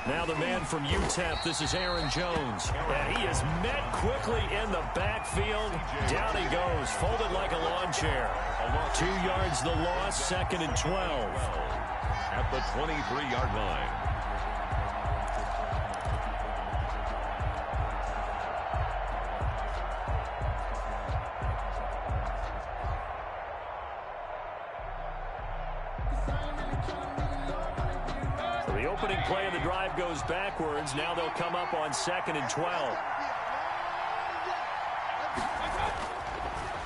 Now the man from UTEP, this is Aaron Jones. And he is met quickly in the backfield. Down he goes, folded like a lawn chair. 2 yards the loss, 2nd and 12. At the 23-yard line. The opening play of the drive goes backwards. Now they'll come up on 2nd and 12.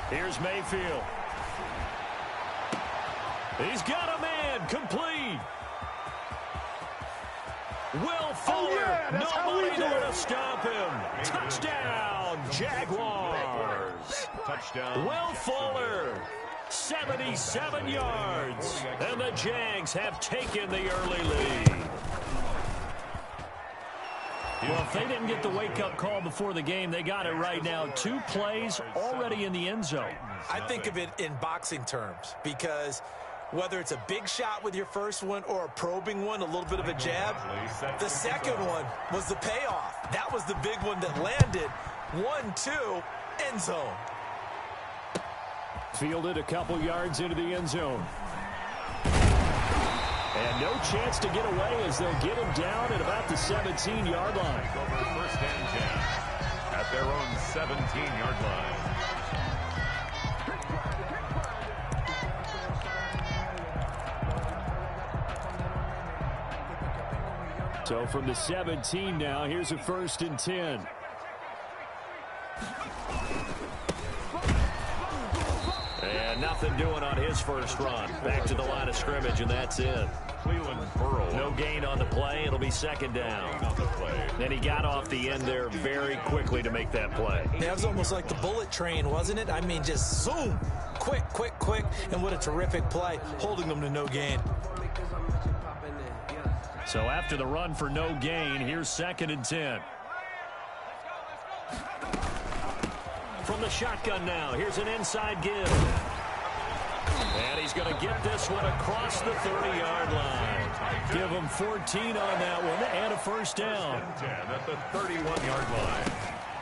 Here's Mayfield. He's got a man, complete. Will Fuller, nobody there to stop him. Touchdown, Jaguars. Touchdown. Will Fuller, 77 yards. And the Jags have taken the early lead. Well, if they didn't get the wake-up call before the game, they got it right now. 2 plays already in the end zone. I think of it in boxing terms because whether it's a big shot with your first one or a probing one, a little bit of a jab, the second one was the payoff. That was the big one that landed. 1-2, end zone. Fielded a couple yards into the end zone. And no chance to get away as they'll get him down at about the 17-yard line. Over 1st and 10 at their own 17-yard line. So from the 17 now, here's a 1st and 10. And nothing doing on his first run. Back to the line of scrimmage, and that's it. Cleveland Burrow. No gain on the play. It'll be 2nd down. And he got off the end there very quickly to make that play. That was almost like the bullet train, wasn't it? I mean, just zoom. Quick, quick, quick. And what a terrific play, holding them to no gain. So after the run for no gain, here's 2nd and 10. From the shotgun now, here's an inside give. And he's going to get this one across the 30-yard line. Give him 14 on that one and a 1st down. 10 at the 31-yard line.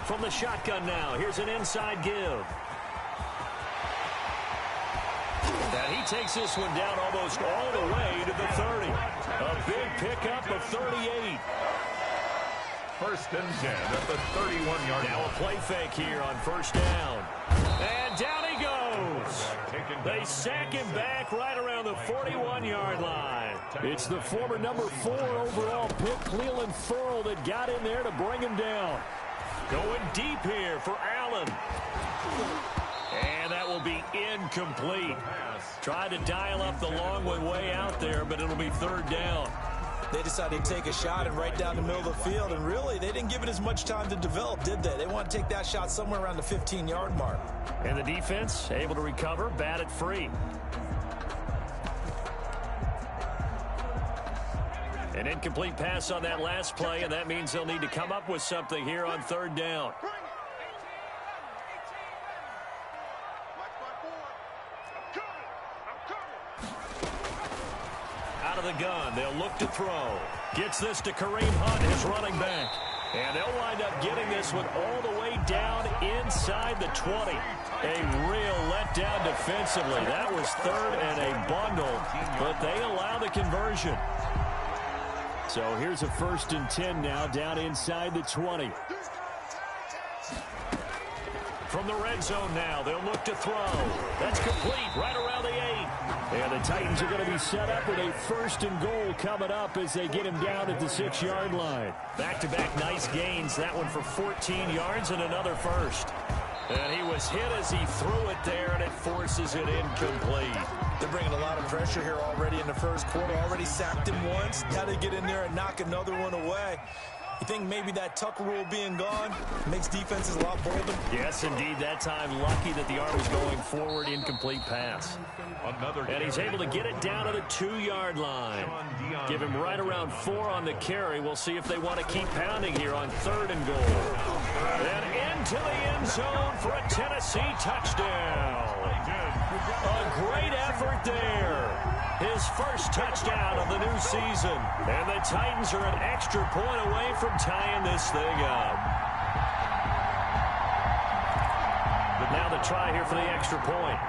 From the shotgun now, here's an inside give. And he takes this one down almost all the way to the 30. A big pickup of 38. 1st and 10 at the 31-yard line. Now a play fake here on 1st down. And down he goes. They sack him back right around the 41-yard line. It's the former number 4 overall pick, Clelin Ferrell, that got in there to bring him down. Going deep here for Allen. And that will be incomplete. Tried to dial up the long one way out there, but it'll be 3rd down. They decided to take a shot and right down the middle of the field, and really, they didn't give it as much time to develop, did they? They want to take that shot somewhere around the 15-yard mark. And the defense able to recover, bat it free. An incomplete pass on that last play, and that means they'll need to come up with something here on 3rd down. Out of the gun, they'll look to throw. Gets this to Kareem Hunt, his running back. And they'll wind up getting this one all the way down inside the 20. A real letdown defensively. That was 3rd and a bundle, but they allow the conversion. So here's a 1st and 10 now, down inside the 20. From the red zone now, they'll look to throw. That's complete, right around the 8. And the Titans are going to be set up with a 1st and goal coming up as they get him down at the 6-yard line. Back-to-back nice gains. That one for 14 yards and another 1st. And he was hit as he threw it there, and it forces it incomplete. They're bringing a lot of pressure here already in the 1st quarter. Already sacked him once. Got to get in there and knock another one away. You think maybe that Tucker rule being gone makes defenses a lot bolder? Yes, indeed. That time, lucky that the Army's going forward, incomplete pass. And he's able to get it down to the 2-yard line. Give him right around 4 on the carry. We'll see if they want to keep pounding here on 3rd and goal. And into the end zone for a Tennessee touchdown. A great effort there. His first touchdown of the new season. And the Titans are an extra point away from tying this thing up. Now the try here for the extra point.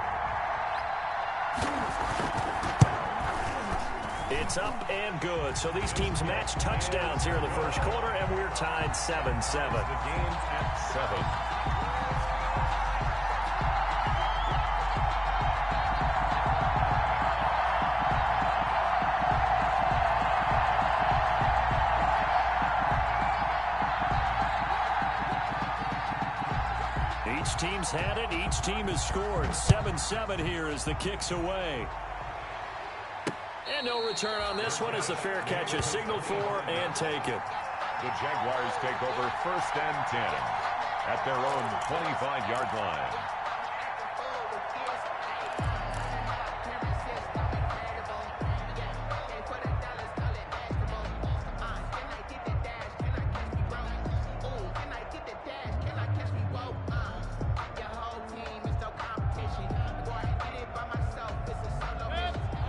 It's up and good. So these teams match touchdowns here in the first quarter, and we're tied 7-7. The game at 7. Each team's had it. Each team has scored. 7-7 here as the kick's away. And no return on this one as the fair catch is signaled for and taken. The Jaguars take over 1st and 10 at their own 25-yard line.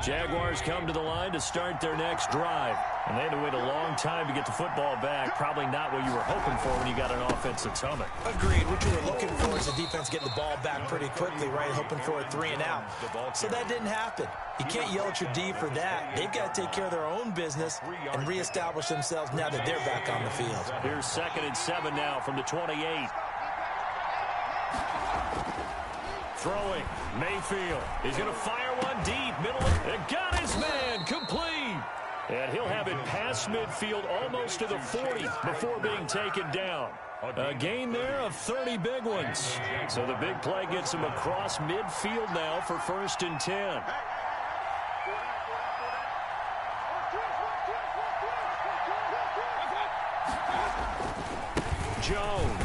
Jaguars come to the line to start their next drive. And they had to wait a long time to get the football back. Probably not what you were hoping for when you got an offense that's humming. Agreed. What you were looking for is the defense getting the ball back pretty quickly, right? Hoping for a 3 and out. So that didn't happen. You can't yell at your D for that. They've got to take care of their own business and reestablish themselves now that they're back on the field. Here's 2nd and 7 now from the 28. Throwing, Mayfield. He's going to fire one deep, middle. And got his man, complete. And he'll have it past midfield almost to the 40 before being taken down. A gain there of 30 big ones. So the big play gets him across midfield now for 1st and 10. Jones.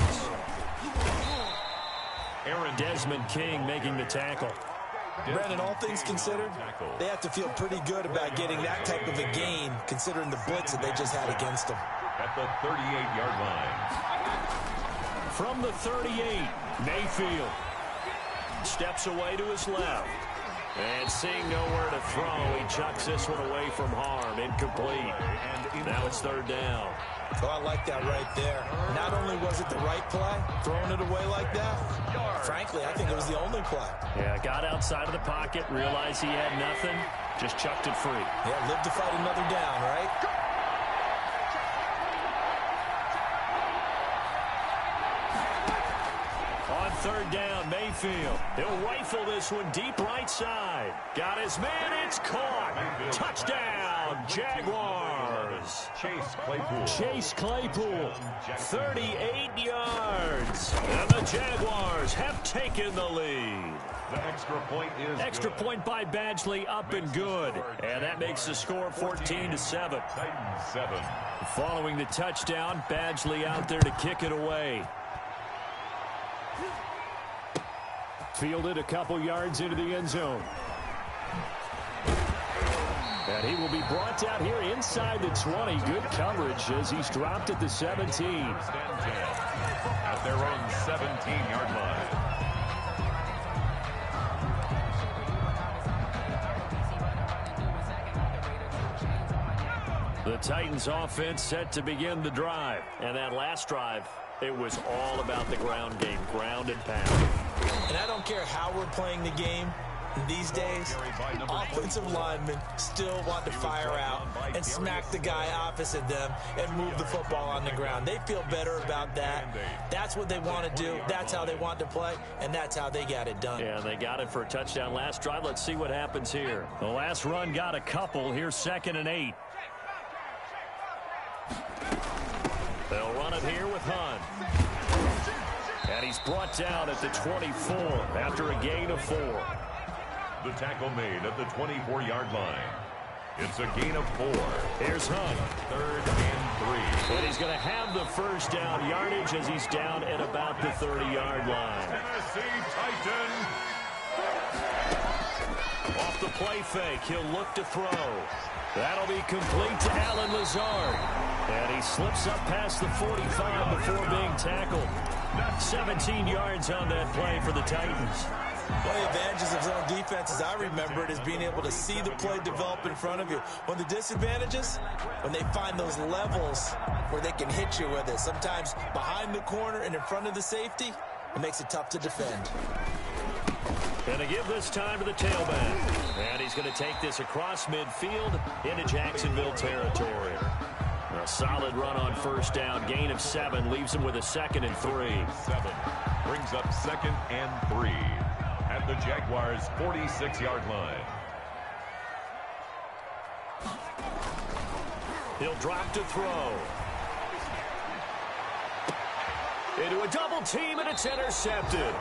Desmond King making the tackle. Brandon, all things considered, they have to feel pretty good about getting that type of a gain, considering the blitz that they just had against them. At the 38-yard line. From the 38, Mayfield steps away to his left. And seeing nowhere to throw, he chucks this one away from harm. Incomplete. Now it's 3rd down. Oh, I like that right there. Not only was it the right play, throwing it away like that, frankly, I think it was the only play. Yeah, got outside of the pocket, realized he had nothing, just chucked it free. Yeah, live to fight another down, right? On 3rd down, Mayfield. He'll rifle this one deep right side. Got his man, it's caught. Touchdown, Jaguars. Chase Claypool, 38 yards. And the Jaguars have taken the lead. The extra point is Extra point by Badgley, up and good. And that makes the score 14-7. Titans 7. Following the touchdown, Badgley out there to kick it away. Fielded a couple yards into the end zone. And he will be brought down here inside the 20. Good coverage as he's dropped at the 17. At their own 17-yard line. The Titans offense set to begin the drive. And that last drive, it was all about the ground game, ground and pound. And I don't care how we're playing the game these days, offensive linemen still want to fire out and smack the guy opposite them and move the football on the ground. They feel better about that. That's what they want to do. That's how they want to play, and that's how they got it done. Yeah, they got it for a touchdown last drive. Let's see what happens here. The last run got a couple. Here's 2nd and 8. They'll run it here with Hunt. And he's brought down at the 24 after a gain of 4. The tackle made at the 24-yard line. It's a gain of 4. Here's Hunt. 3rd and 3. And he's going to have the first down yardage as he's down at about the 30-yard line. Tennessee Titan. Off the play fake, he'll look to throw. That'll be complete to Allen Lazard. And he slips up past the 45 before being tackled. 17 yards on that play for the Titans. One of the advantages of zone defense, as I remember it, is being able to see the play develop in front of you. One of the disadvantages, when they find those levels where they can hit you with it, sometimes behind the corner and in front of the safety, it makes it tough to defend. Going to give this time to the tailback. And he's going to take this across midfield into Jacksonville territory. A solid run on first down. Gain of 7 leaves him with a 2nd and 3. 7 brings up 2nd and 3 at the Jaguars' 46-yard line. He'll drop to throw. Into a double team, and it's intercepted.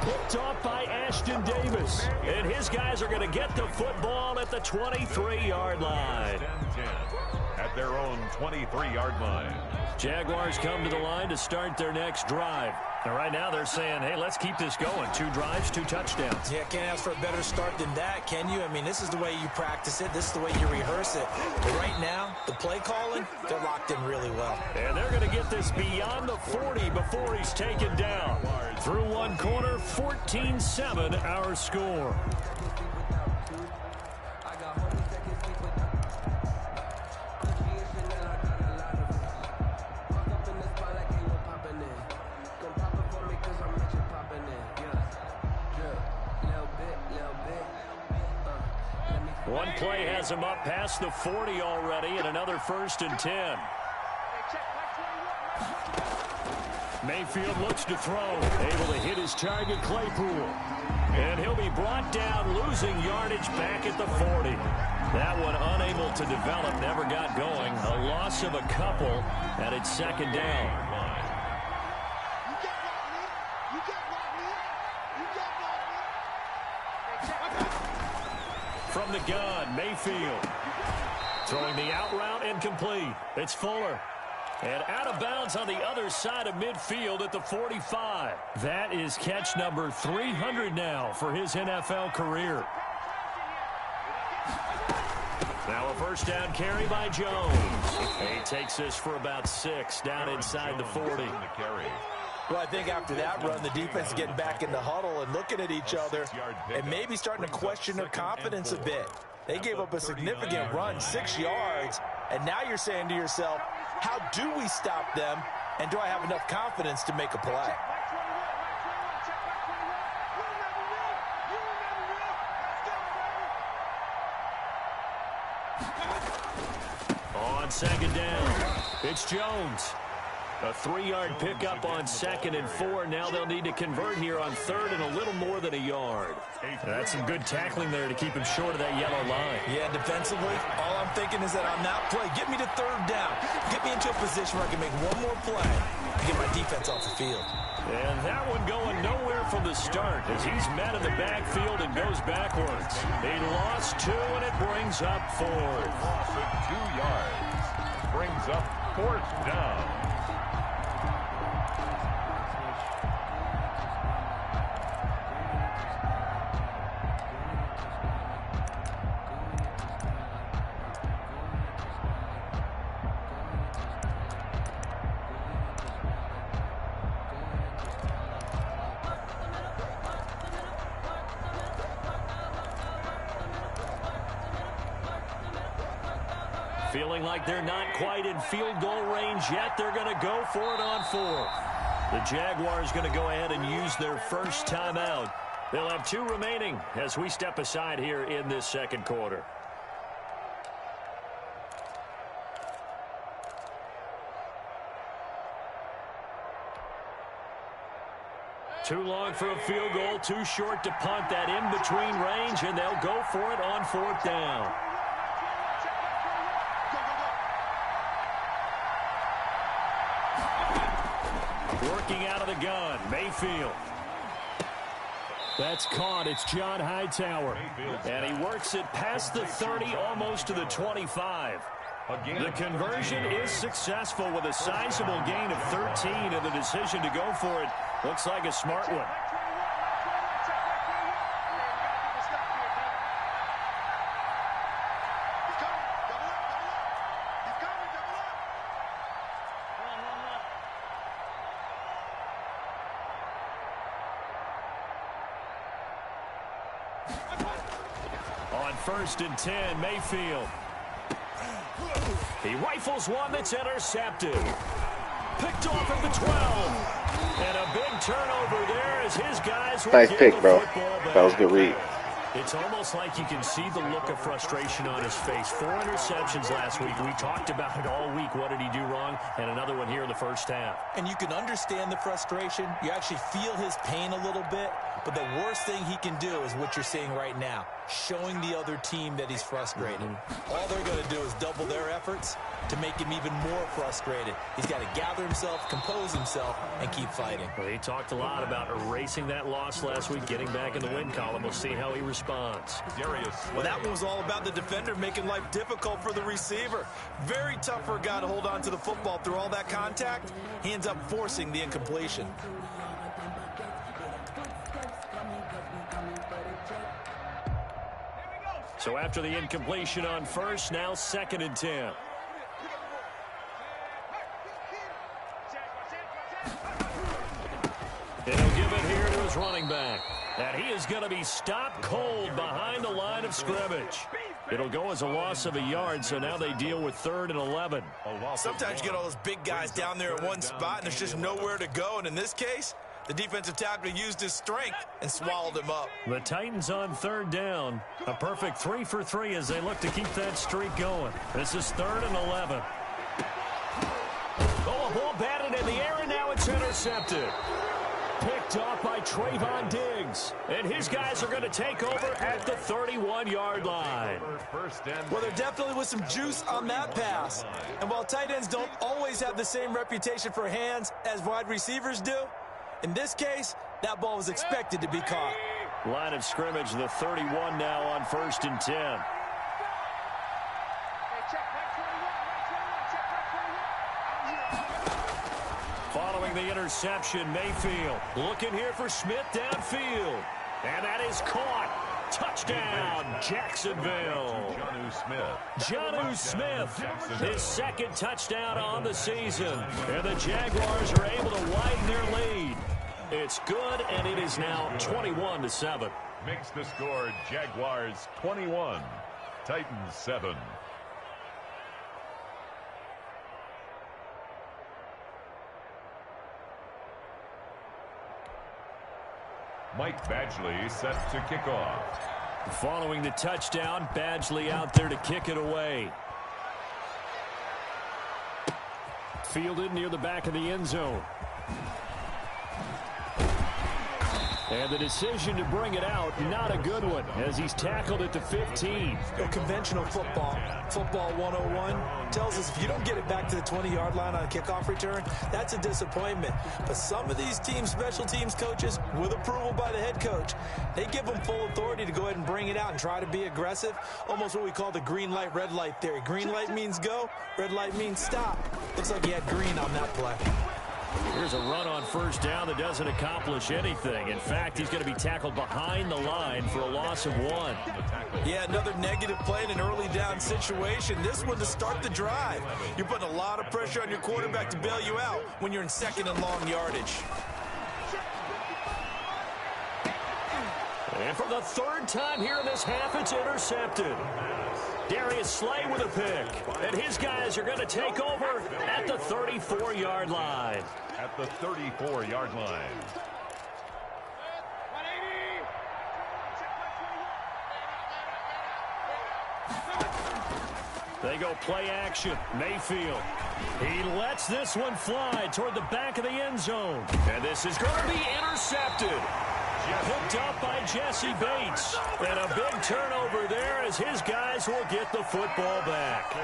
Picked off by Ashton Davis. And his guys are going to get the football at the 23-yard line. 10-10 at their own 23-yard line. Jaguars come to the line to start their next drive. And right now they're saying, hey, let's keep this going. 2 drives, 2 touchdowns. Yeah, can't ask for a better start than that, can you? I mean, this is the way you practice it. This is the way you rehearse it. But right now, the play calling, they're locked in really well. And they're going to get this beyond the 40 before he's taken down. Through one quarter, 14-7 our score. One play has him up past the 40 already, and another 1st and 10. Mayfield looks to throw, able to hit his target, Claypool. And he'll be brought down, losing yardage back at the 40. That one unable to develop, never got going. A loss of a couple, and it's 2nd down. From the gun, Mayfield. Throwing the out route, incomplete. It's Fuller. And out of bounds on the other side of midfield at the 45. That is catch number 300 now for his NFL career. Now a first down carry by Jones. He takes this for about 6 down inside the 40. Well, I think after that run, the defense is getting back in the huddle and looking at each other and maybe starting to question their confidence a bit. They gave up a significant run, 6 yards, and now you're saying to yourself, how do we stop them, and do I have enough confidence to make a play? On 2nd down, it's Jones. A 3-yard pickup on 2nd and 4. Now they'll need to convert here on 3rd and a little more than a yard. That's some good tackling there to keep him short of that yellow line. Yeah, defensively, all I'm thinking is that on that play, get me to 3rd down. Get me into a position where I can make one more play and get my defense off the field. And that one going nowhere from the start as he's met in the backfield and goes backwards. He lost 2, and it brings up 4th. Loss of 2 yards. Brings up 4th down. Feeling like they're not quite in field goal range yet. They're going to go for it on 4th. The Jaguars going to go ahead and use their first timeout. They'll have 2 remaining as we step aside here in this 2nd quarter. Too long for a field goal, too short to punt. That in-between range, and they'll go for it on 4th down. Working out of the gun, Mayfield. That's caught. It's John Hightower. And he works it past the 30, almost to the 25. The conversion is successful with a sizable gain of 13, and the decision to go for it looks like a smart one. On 1st and 10, Mayfield. He rifles one that's intercepted. Picked off at the 12. And a big turnover there as his guys will nice get pick, the bro. football back. That was a good read. It's almost like you can see the look of frustration on his face. 4 interceptions last week. We talked about it all week. What did he do wrong? And another one here in the first half. And you can understand the frustration. You actually feel his pain a little bit. But the worst thing he can do is what you're seeing right now, showing the other team that he's frustrated. All they're going to do is double their efforts to make him even more frustrated. He's got to gather himself, compose himself, and keep fighting. Well, he talked a lot about erasing that loss last week, getting back in the win column. We'll see how he responds. Well, that one was all about the defender making life difficult for the receiver. Very tough for a guy to hold on to the football through all that contact. He ends up forcing the incompletion. So after the incompletion on 1st, now 2nd and 10. And he'll give it here to his running back. And he is going to be stopped cold behind the line of scrimmage. It'll go as a loss of a yard, so now they deal with 3rd and 11. Sometimes you get all those big guys down there in one spot, and there's just nowhere to go. And in this case, the defensive tackle used his strength and swallowed him up. The Titans on 3rd down. A perfect 3 for 3 as they look to keep that streak going. This is 3rd and 11. Oh, a ball batted in the air, and now it's intercepted. Picked off by Trayvon Diggs. And his guys are going to take over at the 31-yard line. Well, there definitely was some juice on that pass. And while tight ends don't always have the same reputation for hands as wide receivers do, in this case, that ball was expected to be caught. Line of scrimmage, the 31 now on 1st and 10. Following the interception, Mayfield looking here for Smith downfield. And that is caught. Touchdown, Jacksonville. Jonnu Smith, his 2nd touchdown on the season. And the Jaguars are able to widen their lead. It's good, and it is now 21-7. Makes the score Jaguars 21, Titans 7. Mike Badgley set to kick off. Following the touchdown, Badgley out there to kick it away. Fielded near the back of the end zone. And the decision to bring it out, not a good one, as he's tackled at the 15. Conventional football 101, tells us if you don't get it back to the 20-yard line on a kickoff return, that's a disappointment. But some of these team special teams coaches, with approval by the head coach, they give them full authority to go ahead and bring it out and try to be aggressive, almost what we call the green light, red light theory. Green light means go, red light means stop. Looks like he had green on that play. Here's a run on 1st down that doesn't accomplish anything. In fact, he's going to be tackled behind the line for a loss of 1. Yeah, another negative play in an early down situation. This one to start the drive. You're putting a lot of pressure on your quarterback to bail you out when you're in 2nd and long yardage. And for the 3rd time here in this half, it's intercepted. Darius Slay with a pick. And his guys are going to take over at the 34-yard line. At the 34-yard line. They go play action. Mayfield. He lets this one fly toward the back of the end zone. And this is going to be intercepted. Picked up by Jesse Bates. And a big turnover there as his guys will get the football back.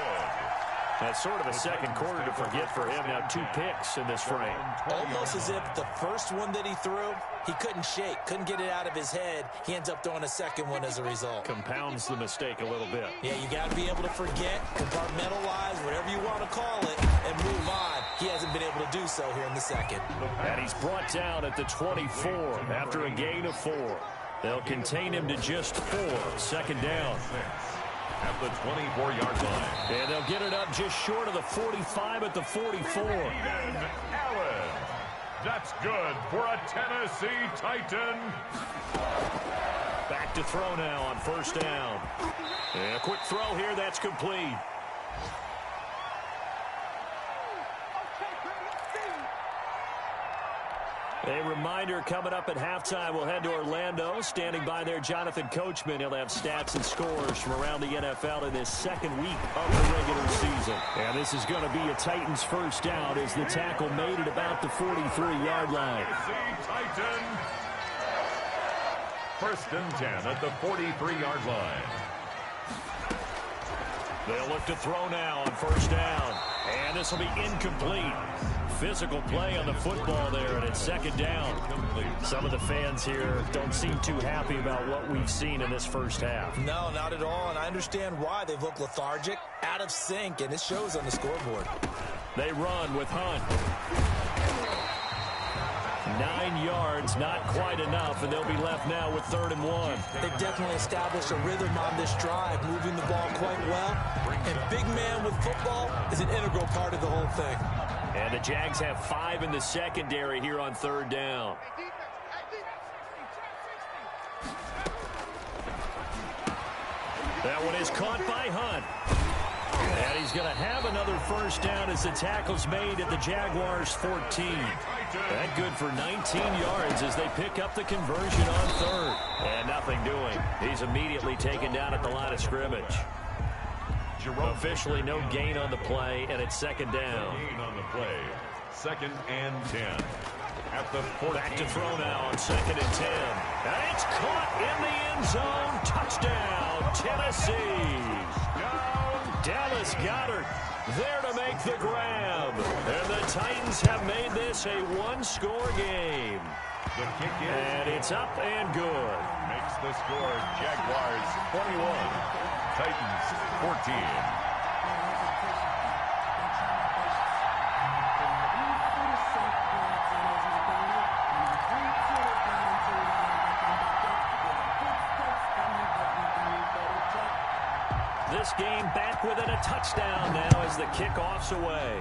That's sort of a second quarter to forget for him. Now 2 picks in this frame. Almost as if the first one that he threw, he couldn't shake, couldn't get it out of his head. He ends up throwing a second one as a result. Compounds the mistake a little bit. Yeah, you got to be able to forget, compartmentalize, whatever you want to call it, and move on. He hasn't been able to do so here in the second. And he's brought down at the 24 after a gain of 4. They'll contain him to just 4. Second down. At the 24-yard line. And they'll get it up just short of the 45 at the 44. Allen. That's good for a Tennessee Titan. Back to throw now on first down. And a quick throw here, that's complete. A reminder coming up at halftime, we'll head to Orlando. Standing by there, Jonathan Coachman. He'll have stats and scores from around the NFL in this second week of the regular season. And this is going to be a Titans first down as the tackle made at about the 43-yard line. Titan. First and 10 at the 43-yard line. They'll look to throw now on first down. And this will be incomplete. Physical play on the football there, and it's second down. Some of the fans here don't seem too happy about what we've seen in this first half. No, not at all, and I understand why. They've looked lethargic, out of sync, and it shows on the scoreboard. They run with Hunt. 9 yards, not quite enough, and they'll be left now with 3rd and 1. They've definitely established a rhythm on this drive, moving the ball quite well. And big man with football is an integral part of the whole thing. And the Jags have 5 in the secondary here on 3rd down. That one is caught by Hunt. And he's going to have another first down as the tackle's made at the Jaguars' 14. That good for 19 yards as they pick up the conversion on 3rd. And nothing doing. He's immediately taken down at the line of scrimmage. Officially no gain on the play, and it's second down. Gain on the play. 2nd and 10. At the 14. Back to throw now on 2nd and 10. And it's caught in the end zone. Touchdown, Tennessee. Dallas Goedert there to make the grab. And the Titans have made this a one-score game. The kick is, and it's up and good. Makes the score Jaguars 21. Titans 14. This game back within a touchdown now as the kickoff's away.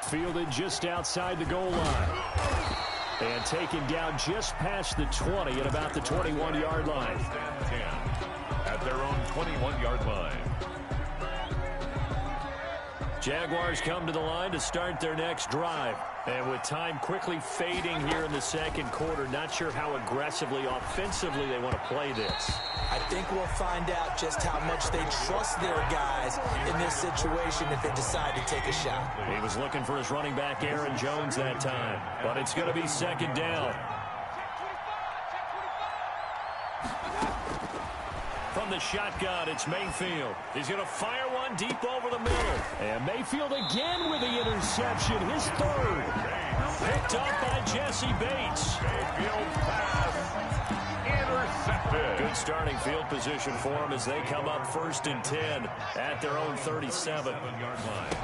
Fielded just outside the goal line. And taken down just past the 20 at about the 21-yard line. 10 at their own 21-yard line. Jaguars come to the line to start their next drive. And with time quickly fading here in the second quarter, not sure how aggressively, offensively they want to play this. I think we'll find out just how much they trust their guys in this situation if they decide to take a shot. He was looking for his running back, Aaron Jones, that time. But it's going to be second down. From the shotgun, it's Mayfield. He's going to fire one deep over the middle. And Mayfield again with the interception, his 3rd. Picked up by Jesse Bates. Mayfield pass intercepted. Good starting field position for him as they come up 1st and 10 at their own 37-yard line.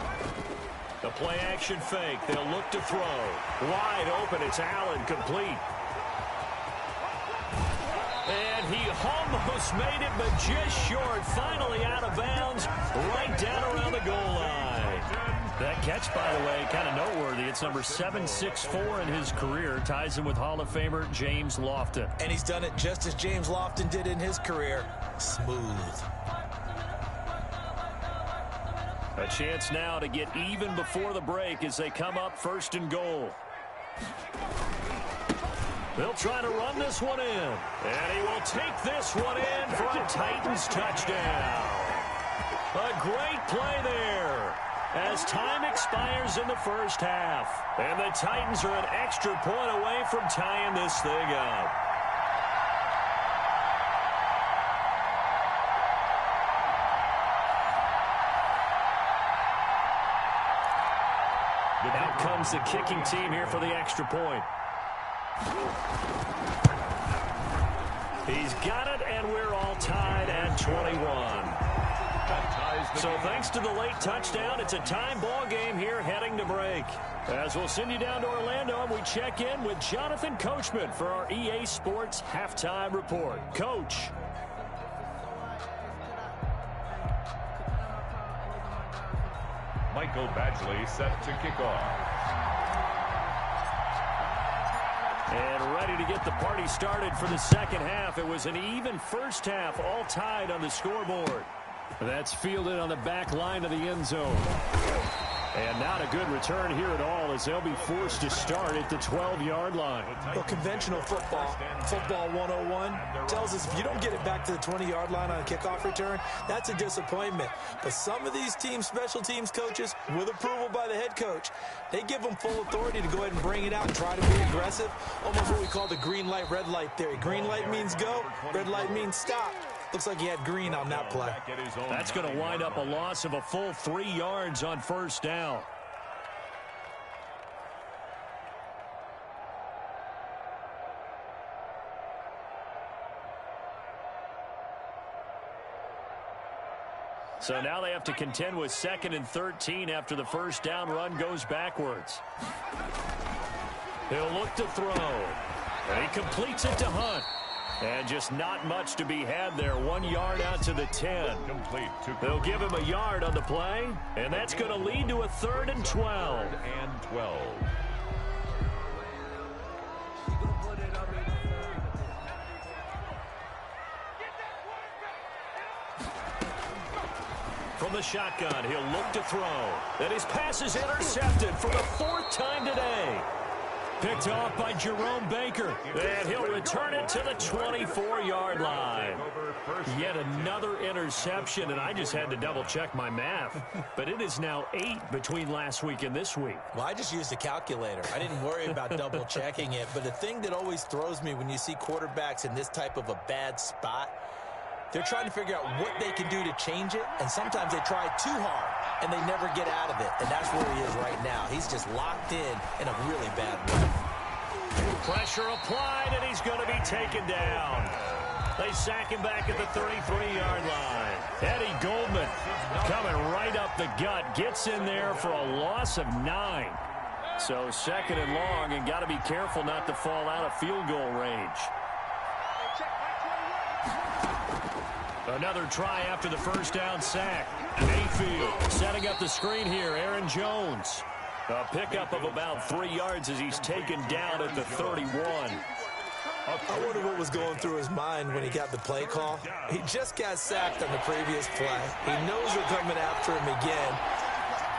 The play action fake. They'll look to throw. Wide open. It's Allen, complete. And he almost made it, but just short. Finally out of bounds, right down around the goal line. That catch, by the way, kind of noteworthy. It's number 764 in his career. Ties him with Hall of Famer James Lofton. And he's done it just as James Lofton did in his career. Smooth. A chance now to get even before the break as they come up 1st and goal. They'll try to run this one in. And he will take this one in for a Titans touchdown. A great play there as time expires in the first half. And the Titans are an extra point away from tying this thing up. Out comes the kicking team here for the extra point. He's got it, and we're all tied at 21. So thanks to the late touchdown, it's a time ball game here heading to break. As we'll send you down to Orlando, and we check in with Jonathan Coachman for our EA Sports Halftime Report. Coach. Michael Badgley set to kick off. And ready to get the party started for the second half. It was an even first half, all tied on the scoreboard. That's fielded on the back line of the end zone. And not a good return here at all, as they'll be forced to start at the 12-yard line. Well, conventional football 101, tells us if you don't get it back to the 20-yard line on a kickoff return, that's a disappointment. But some of these special teams coaches, with approval by the head coach, they give them full authority to go ahead and bring it out and try to be aggressive. Almost what we call the green light, red light theory. Green light means go, red light means stop. Looks like he had green on that play. That's going to wind up a loss of a full 3 yards on first down. So now they have to contend with 2nd and 13 after the first down run goes backwards. He'll look to throw. And he completes it to Hunt. And just not much to be had there. 1 yard out to the 10. They'll give him a yard on the play, and that's going to lead to a 3rd and 12. From the shotgun, he'll look to throw. And his pass is intercepted for the 4th time today. Picked off by Jerome Baker. And he'll return it to the 24-yard line. Yet another interception, and I just had to double-check my math. But it is now 8 between last week and this week. Well, I just used a calculator. I didn't worry about double-checking it. But the thing that always throws me when you see quarterbacks in this type of a bad spot, they're trying to figure out what they can do to change it, and sometimes they try too hard, and they never get out of it, and that's where he is right now. He's just locked in a really bad way. Pressure applied, and he's going to be taken down. They sack him back at the 33-yard line. Eddie Goldman coming right up the gut, gets in there for a loss of 9. So 2nd and long, and got to be careful not to fall out of field goal range. Another try after the first down sack. Mayfield setting up the screen here. Aaron Jones. A pickup of about 3 yards as he's taken down at the 31. I wonder what was going through his mind when he got the play call. He just got sacked on the previous play. He knows they're coming after him again.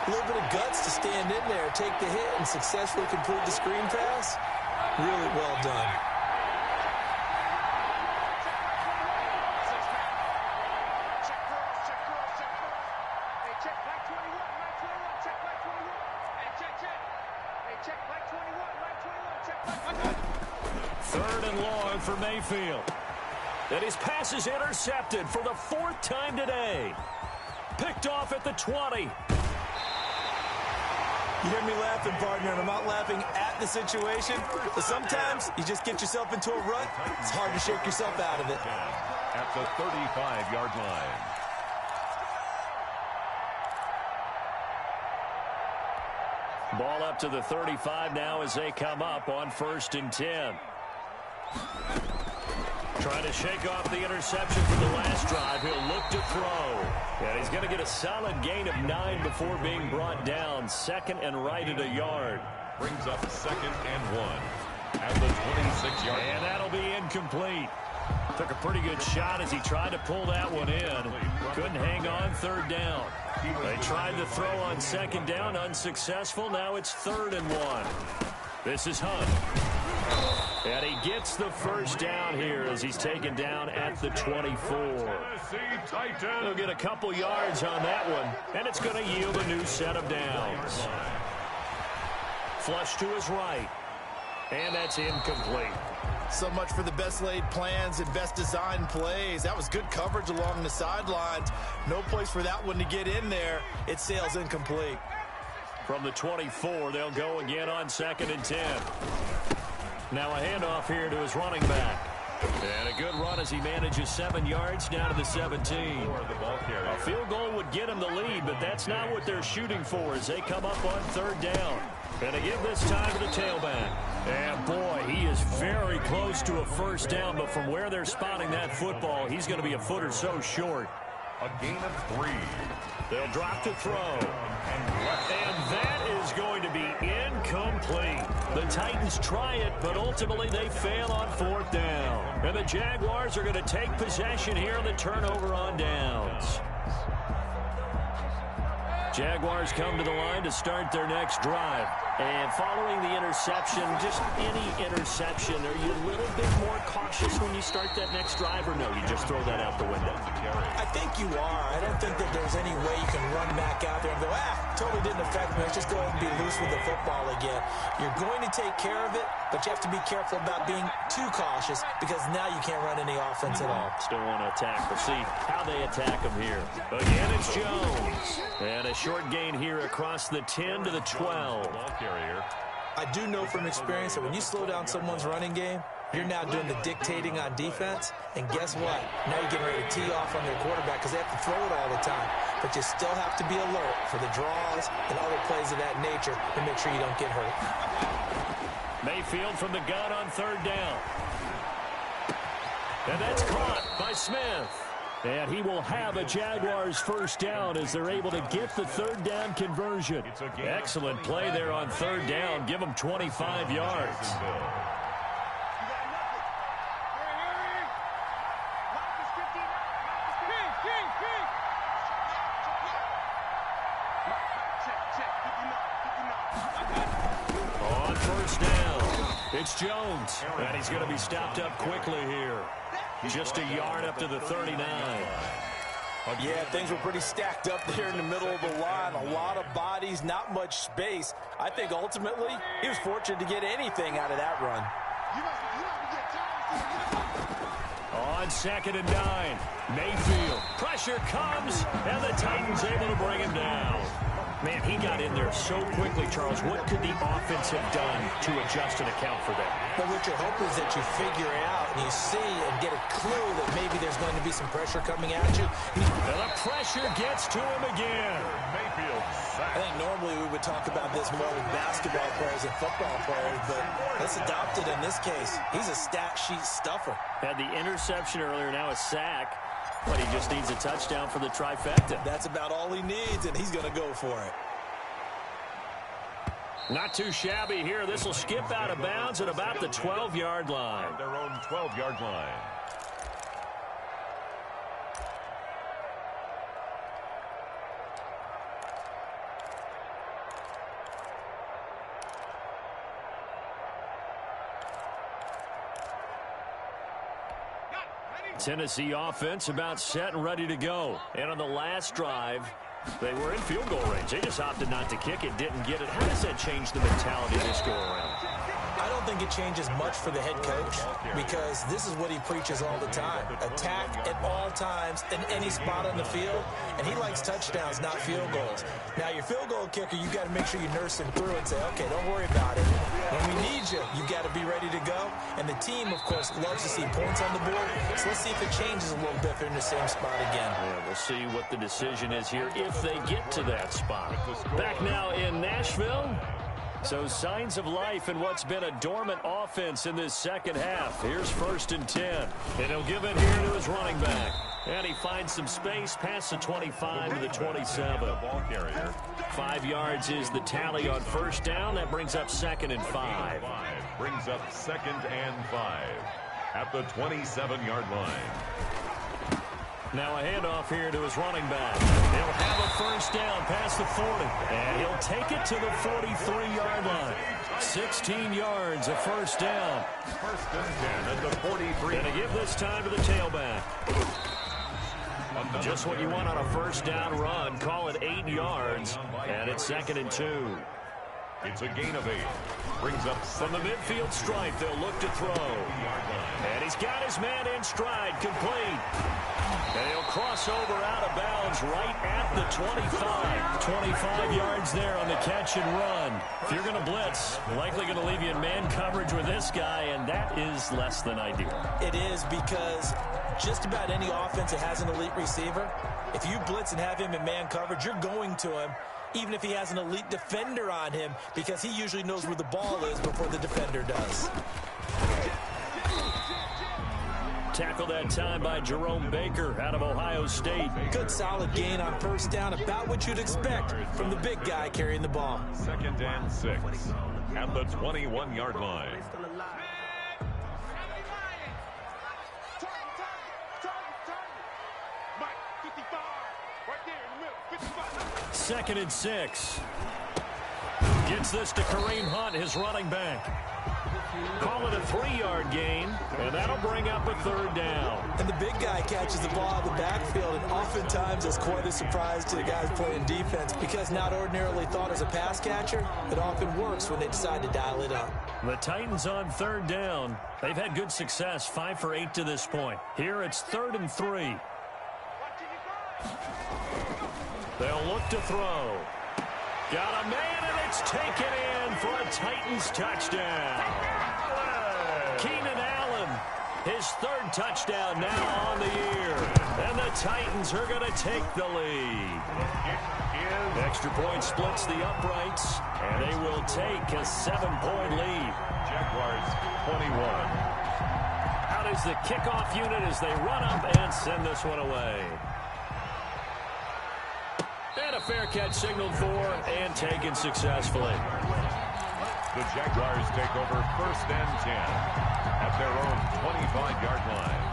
A little bit of guts to stand in there, take the hit, and successfully complete the screen pass. Really well done. For Mayfield. And his pass is intercepted for the 4th time today. Picked off at the 20. You hear me laughing, partner, and I'm not laughing at the situation, but sometimes you just get yourself into a rut. It's hard to shake yourself out of it. At the 35-yard line. Ball up to the 35 now as they come up on 1st and 10. Trying to shake off the interception from the last drive. He'll look to throw. And he's going to get a solid gain of 9 before being brought down. 2nd and right at a yard. Brings up 2nd and 1 at the 26-yard line. And that'll be incomplete. Took a pretty good shot as he tried to pull that one in. Couldn't hang on 3rd down. They tried to throw on 2nd down, unsuccessful. Now it's 3rd and 1. This is Hunt. And he gets the first down here as he's taken down at the 24. He'll get a couple yards on that one, and it's going to yield a new set of downs. Flush to his right, and that's incomplete. So much for the best laid plans and best designed plays. That was good coverage along the sidelines. No place for that one to get in there. It sails incomplete. From the 24, they'll go again on 2nd and 10. Now a handoff here to his running back. And a good run as he manages 7 yards down to the 17. A field goal would get him the lead, but that's not what they're shooting for as they come up on 3rd down. And they give this time to the tailback. And, boy, he is very close to a 1st down, but from where they're spotting that football, he's going to be a foot or so short. A gain of 3. They'll drop to throw. And that is going to be incomplete. The Titans try it, but ultimately they fail on 4th down. And the Jaguars are going to take possession here on the turnover on downs. Jaguars come to the line to start their next drive. And following the interception, just any interception, are you a little bit more cautious when you start that next drive, or no, you just throw that out the window? I think you are. I don't think that there's any way you can run back out there and go, totally didn't affect me. Let's just go ahead and be loose with the football again. You're going to take care of it, but you have to be careful about being too cautious because now you can't run any offense at all. Still want to attack. We'll see how they attack him here. Again, it's Jones. And a short gain here across the 10 to the 12. I do know from experience that when you slow down someone's running game, you're now doing the dictating on defense. And guess what? Now you're getting ready to tee off on their quarterback because they have to throw it all the time. But you still have to be alert for the draws and other plays of that nature to make sure you don't get hurt. Mayfield from the gun on 3rd down. And that's caught by Smith. And he will have a Jaguars 1st down as they're able to get the 3rd down conversion. Excellent play there on 3rd down. Give them 25 yards. On 1st down, it's Jones. And he's going to be stopped up quickly here. Just a yard up to the 39. Yeah, things were pretty stacked up there in the middle of the line. A lot of bodies, not much space. I think ultimately he was fortunate to get anything out of that run. On 2nd and 9, Mayfield. Pressure comes, and the Titans able to bring him down. Man, he got in there so quickly, Charles. What could the offense have done to adjust and account for that? But what you're hoping is that you figure out and you see and get a clue that maybe there's going to be some pressure coming at you. And the pressure gets to him again. Mayfield sacked. I think normally we would talk about this more with basketball players and football players, but let's adopt it in this case. He's a stat sheet stuffer. Had the interception earlier, now a sack. But he just needs a touchdown for the trifecta. That's about all he needs, and he's going to go for it. Not too shabby here. This will skip out of bounds at about the 12-yard line. Their own 12-yard line. Tennessee offense about set and ready to go. And on the last drive, they were in field goal range. They just opted not to kick it, didn't get it. How does that change the mentality this go around? I don't think it changes much for the head coach because this is what he preaches all the time. Attack at all times in any spot on the field, and he likes touchdowns, not field goals. Now, your field goal kicker, you got to make sure you nurse him through and say, okay, don't worry about it. When we need you, you got to be ready to go. And the team, of course, loves to see points on the board. So let's see if it changes a little bit if they're in the same spot again. Yeah, we'll see what the decision is here if they get to that spot. Back now in Nashville. So signs of life in what's been a dormant offense in this second half. Here's 1st and 10. And he'll give it here to his running back. And he finds some space past the 25 to the 27. 5 yards is the tally on 1st down. That brings up 2nd and 5. Brings up 2nd and 5 at the 27-yard line. Now a handoff here to his running back. He'll have a 1st down past the 40. And he'll take it to the 43-yard line. 16 yards, a 1st down. 1st and 10 at the 43. And to give this time to the tailback. Just what you want on a 1st down run. Call it 8 yards. And it's 2nd and 2. It's a gain of 8. Brings up from the midfield stripe. They'll look to throw. And he's got his man in stride, complete. And he'll cross over out of bounds right at the 25. 25 yards there on the catch and run. If you're going to blitz, likely going to leave you in man coverage with this guy, and that is less than ideal. It is, because just about any offense that has an elite receiver, if you blitz and have him in man coverage, you're going to him, even if he has an elite defender on him, because he usually knows where the ball is before the defender does. Tackle that time by Jerome Baker out of Ohio State. Good solid gain on first down, about what you'd expect from the big guy carrying the ball. 2nd and 6 at the 21-yard line. Second and 6. Gets this to Kareem Hunt, his running back. Call it a 3-yard gain, and that'll bring up a 3rd down. And the big guy catches the ball out of the backfield, and oftentimes it's quite a surprise to the guys playing defense, because not ordinarily thought as a pass catcher, it often works when they decide to dial it up. The Titans on 3rd down. They've had good success, 5 for 8 to this point. Here it's 3rd and 3. They'll look to throw. Got a man, and it's taken in for a Titans touchdown. Keenan Allen, his 3rd touchdown now on the year. And the Titans are going to take the lead. Extra point splits the uprights, and they will take a 7-point lead. Jaguars 21. Out is the kickoff unit as they run up and send this one away. And a fair catch signaled for and taken successfully. The Jaguars take over 1st and 10 at their own 25-yard line.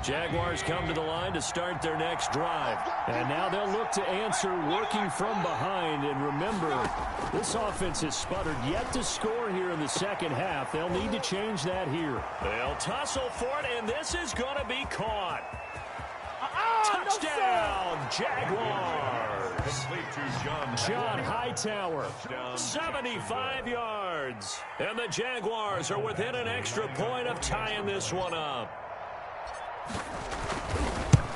Jaguars come to the line to start their next drive. And now they'll look to answer working from behind. And remember, this offense has sputtered yet to score here in the second half. They'll need to change that here. They'll tussle for it, and this is going to be caught. Touchdown, Jaguars. John Hightower, 75 yards. And the Jaguars are within an extra point of tying this one up.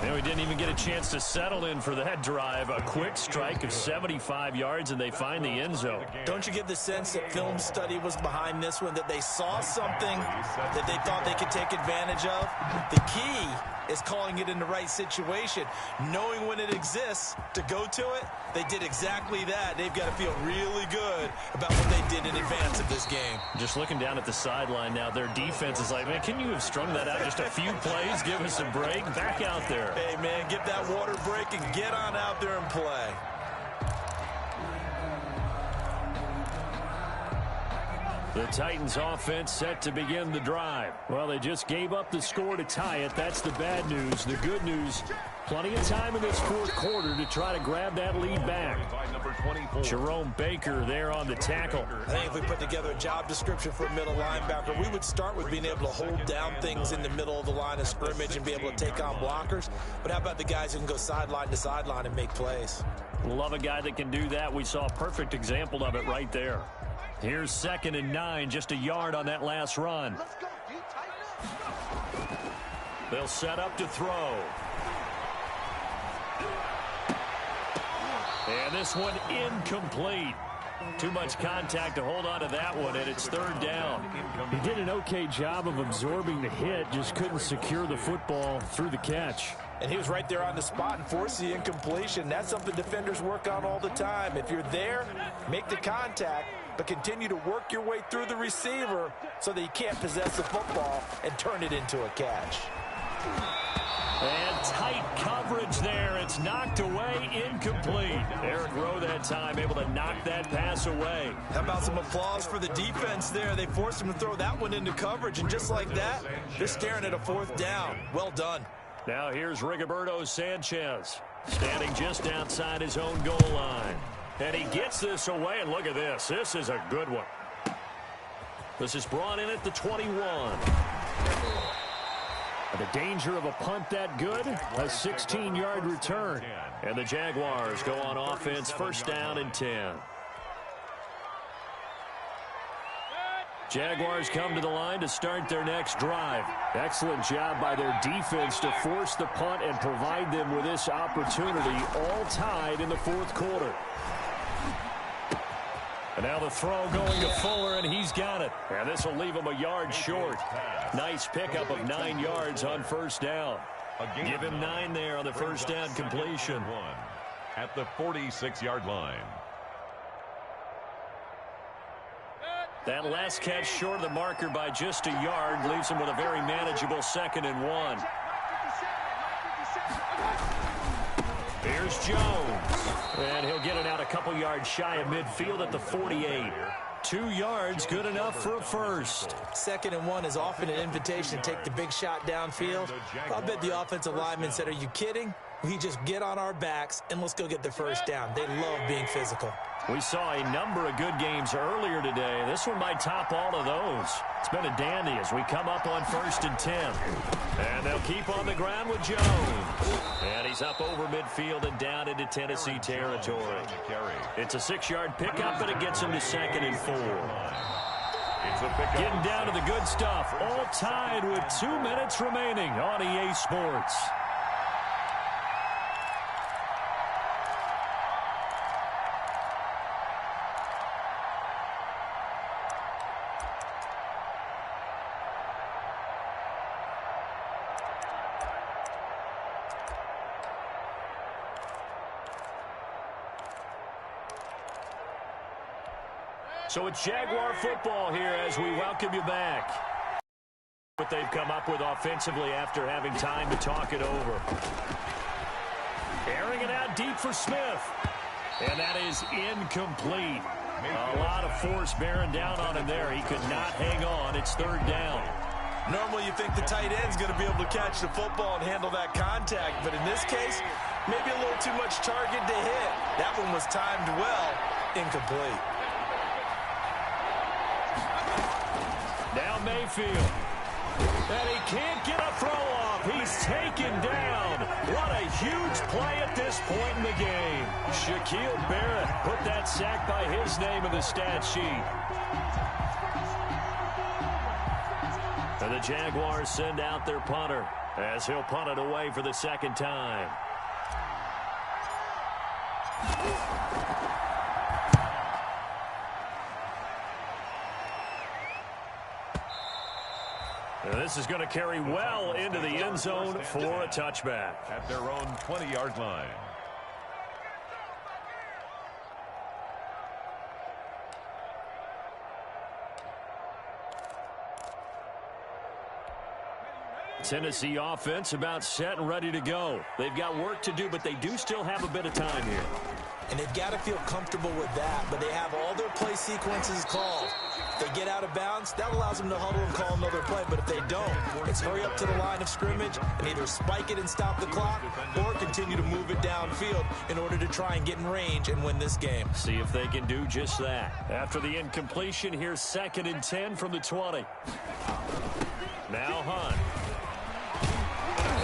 And we didn't even get a chance to settle in for that drive. A quick strike of 75 yards, and they find the end zone. Don't you get the sense that film study was behind this one, that they saw something that they thought they could take advantage of? The key is calling it in the right situation, knowing when it exists to go to it. They did exactly that. They've got to feel really good about what they did in advance of this game. Just looking down at the sideline now, their defense is like, man, can you have strung that out just a few plays? Give us a break. Back out there. Hey, man, get that water break and get on out there and play. The Titans offense set to begin the drive. Well, they just gave up the score to tie it. That's the bad news. The good news, plenty of time in this 4th quarter to try to grab that lead back. Jerome Baker there on the tackle. I think if we put together a job description for a middle linebacker, we would start with being able to hold down things in the middle of the line of scrimmage and be able to take on blockers. But how about the guys who can go sideline to sideline and make plays? Love a guy that can do that. We saw a perfect example of it right there. Here's 2nd and 9, just a yard on that last run. They'll set up to throw. And this one incomplete. Too much contact to hold on to that one, and it's 3rd down. He did an okay job of absorbing the hit, just couldn't secure the football through the catch. And he was right there on the spot and forced the incompletion. That's something defenders work on all the time. If you're there, make the contact, but continue to work your way through the receiver so that you can't possess the football and turn it into a catch. And tight coverage there. It's knocked away, incomplete. Eric Rowe that time able to knock that pass away. How about some applause for the defense there? They forced him to throw that one into coverage, and just like that, they're staring at a 4th down. Well done. Now here's Rigoberto Sanchez, standing just outside his own goal line. And he gets this away, and look at this. This is a good one. This is brought in at the 21. The danger of a punt that good, a 16-yard return. And the Jaguars go on offense, first down and 10. Jaguars come to the line to start their next drive. Excellent job by their defense to force the punt and provide them with this opportunity, all tied in the fourth quarter. And now the throw going to Fuller, and he's got it. And this will leave him a yard short. Nice pickup of 9 yards on first down. Give him 9 there on the first down completion. At the 46-yard line. That last catch short of the marker by just a yard leaves him with a very manageable 2nd and 1. Here's Jones. And he'll get it out a couple yards shy of midfield at the 48. 2 yards, good enough for a first. 2nd and 1 is often an invitation to take the big shot downfield. I bet the offensive lineman said, are you kidding? We just get on our backs and let's go get the first down. They love being physical. We saw a number of good games earlier today. This one might top all of those. It's been a dandy as we come up on 1st and 10. And they'll keep on the ground with Jones. And he's up over midfield and down into Tennessee territory. It's a 6-yard pickup, but it gets him to 2nd and 4. Getting down to the good stuff. All tied with 2 minutes remaining on EA Sports. So it's Jaguar football here as we welcome you back. What they've come up with offensively after having time to talk it over. Airing it out deep for Smith. And that is incomplete. A lot of force bearing down on him there. He could not hang on. It's 3rd down. Normally you think the tight end's going to be able to catch the football and handle that contact. But in this case, maybe a little too much target to hit. That one was timed well. Incomplete. Now Mayfield. And he can't get a throw off. He's taken down. What a huge play at this point in the game. Shaquille Barrett put that sack by his name in the stat sheet. And the Jaguars send out their punter as he'll punt it away for the 2nd time. And this is going to carry well into the end zone for a touchback. At their own 20-yard line. Tennessee offense about set and ready to go. They've got work to do, but they do still have a bit of time here. And they've got to feel comfortable with that, but they have all their play sequences called. If they get out of bounds, that allows them to huddle and call another play. But if they don't, it's hurry up to the line of scrimmage and either spike it and stop the clock or continue to move it downfield in order to try and get in range and win this game. See if they can do just that. After the incompletion, here's 2nd and 10 from the 20. Now Hunt.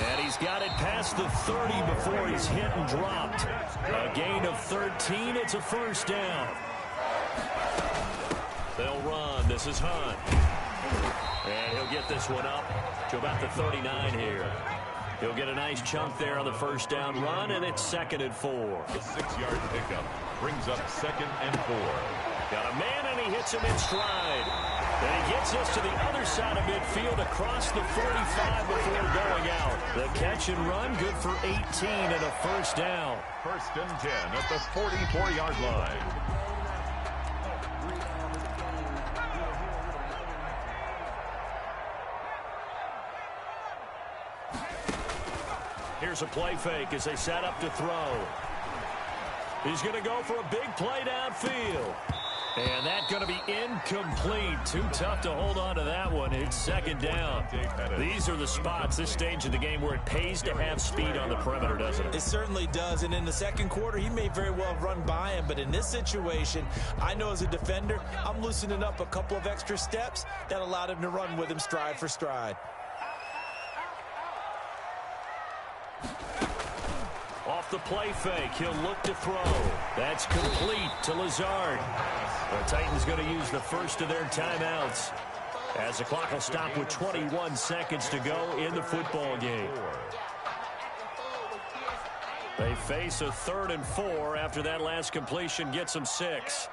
And he's got it past the 30 before he's hit and dropped. A gain of 13. It's a first down. They'll run. This is Hunt. And he'll get this one up to about the 39 here. He'll get a nice chunk there on the first down run, and it's 2nd and 4. The 6-yard pickup brings up 2nd and 4. Got a man, and he hits him in stride. And he gets us to the other side of midfield across the 45 before going out. The catch and run, good for 18 and a first down. 1st and 10 at the 44-yard line. Here's a play fake as they set up to throw. He's going to go for a big play downfield. And that's going to be incomplete. Too tough to hold on to that one. It's second down. These are the spots, this stage of the game, where it pays to have speed on the perimeter, doesn't it? It certainly does. And in the second quarter, he may very well run by him. But in this situation, I know as a defender, I'm loosening up a couple of extra steps that allowed him to run with him stride for stride. Off the play fake, he'll look to throw. That's complete to Lazard. The Titans going to use the first of their timeouts as the clock will stop with 21 seconds to go in the football game. They face a 3rd and 4 after that last completion gets them 6.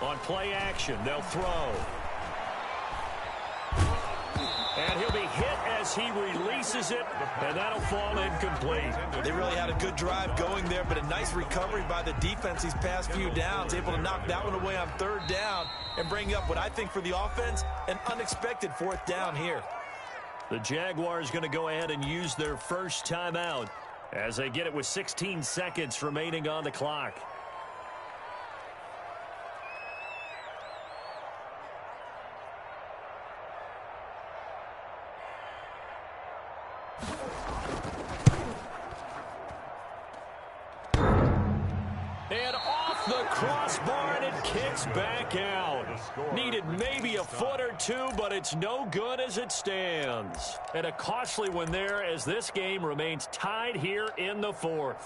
On play action, they'll throw. And he'll be hit as he releases it, and that'll fall incomplete. They really had a good drive going there, but a nice recovery by the defense these past few downs, able to knock that one away on 3rd down and bring up what I think for the offense, an unexpected 4th down here. The Jaguars going to go ahead and use their first timeout as they get it with 16 seconds remaining on the clock. And off the crossbar, and it kicks back out. Needed maybe a foot or two, but it's no good as it stands. And a costly one there as this game remains tied here in the 4th.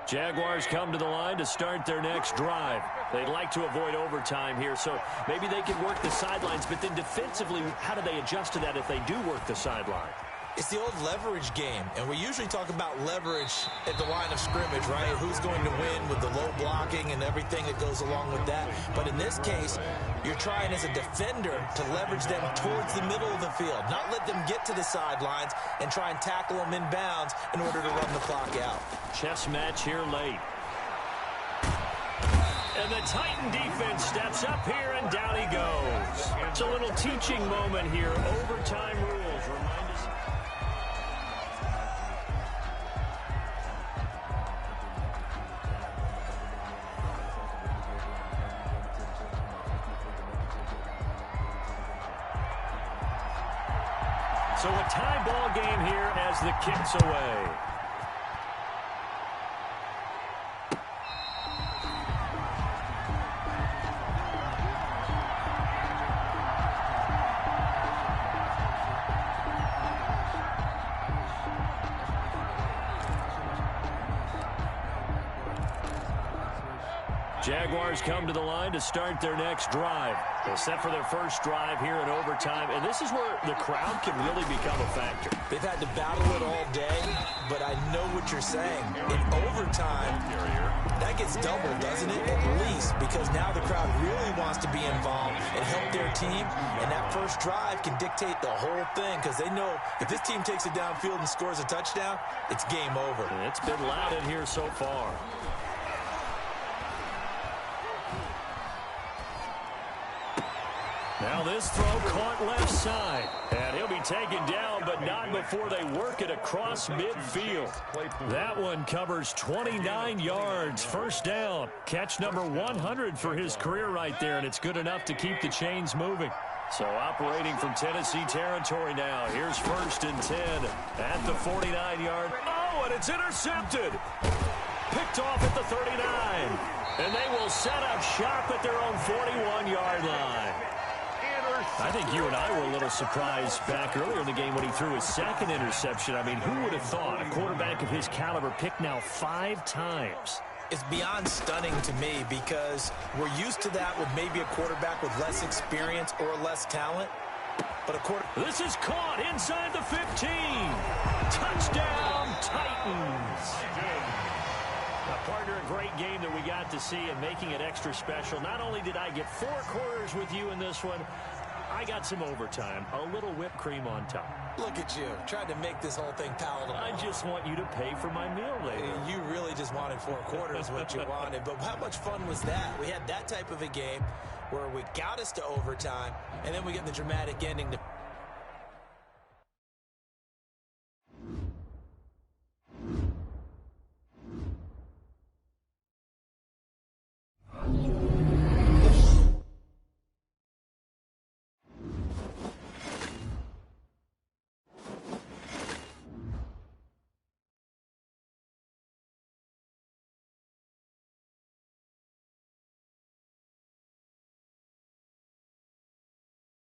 Jaguars come to the line to start their next drive. They'd like to avoid overtime here, so maybe they can work the sidelines, but then defensively, how do they adjust to that if they do work the sideline? It's the old leverage game, and we usually talk about leverage at the line of scrimmage, right? Who's going to win with the low blocking and everything that goes along with that. But in this case, you're trying as a defender to leverage them towards the middle of the field, not let them get to the sidelines and try and tackle them in bounds in order to run the clock out. Chess match here late. And the Titan defense steps up here, and down he goes. It's a little teaching moment here. Overtime rules remind us. So a tie ball game here as the kick's away. Jaguars come to the line to start their next drive. They're set for their first drive here in overtime, and this is where the crowd can really become a factor. They've had to battle it all day, but I know what you're saying. In overtime, that gets doubled, doesn't it? At least, because now the crowd really wants to be involved and help their team, and that first drive can dictate the whole thing, because they know if this team takes it downfield and scores a touchdown, it's game over. And it's been loud in here so far. Now this throw caught left side. And he'll be taken down, but not before they work it across midfield. That one covers 29 yards. First down. Catch number 100 for his career right there, and it's good enough to keep the chains moving. So operating from Tennessee territory now. Here's 1st and 10 at the 49-yard. Oh, and it's intercepted. Picked off at the 39. And they will set up shop at their own 41-yard line. I think you and I were a little surprised back earlier in the game when he threw his 2nd interception. I mean, who would have thought a quarterback of his caliber picked now 5 times? It's beyond stunning to me because we're used to that with maybe a quarterback with less experience or less talent. But this is caught inside the 15. Touchdown, Titans. Now, partner, a great game that we got to see and making it extra special. Not only did I get 4 quarters with you in this one, I got some overtime, a little whipped cream on top. Look at you, trying to make this whole thing palatable. I just want you to pay for my meal later. You really just wanted 4 quarters, what you wanted. But how much fun was that? We had that type of a game where we got us to overtime, and then we get the dramatic ending to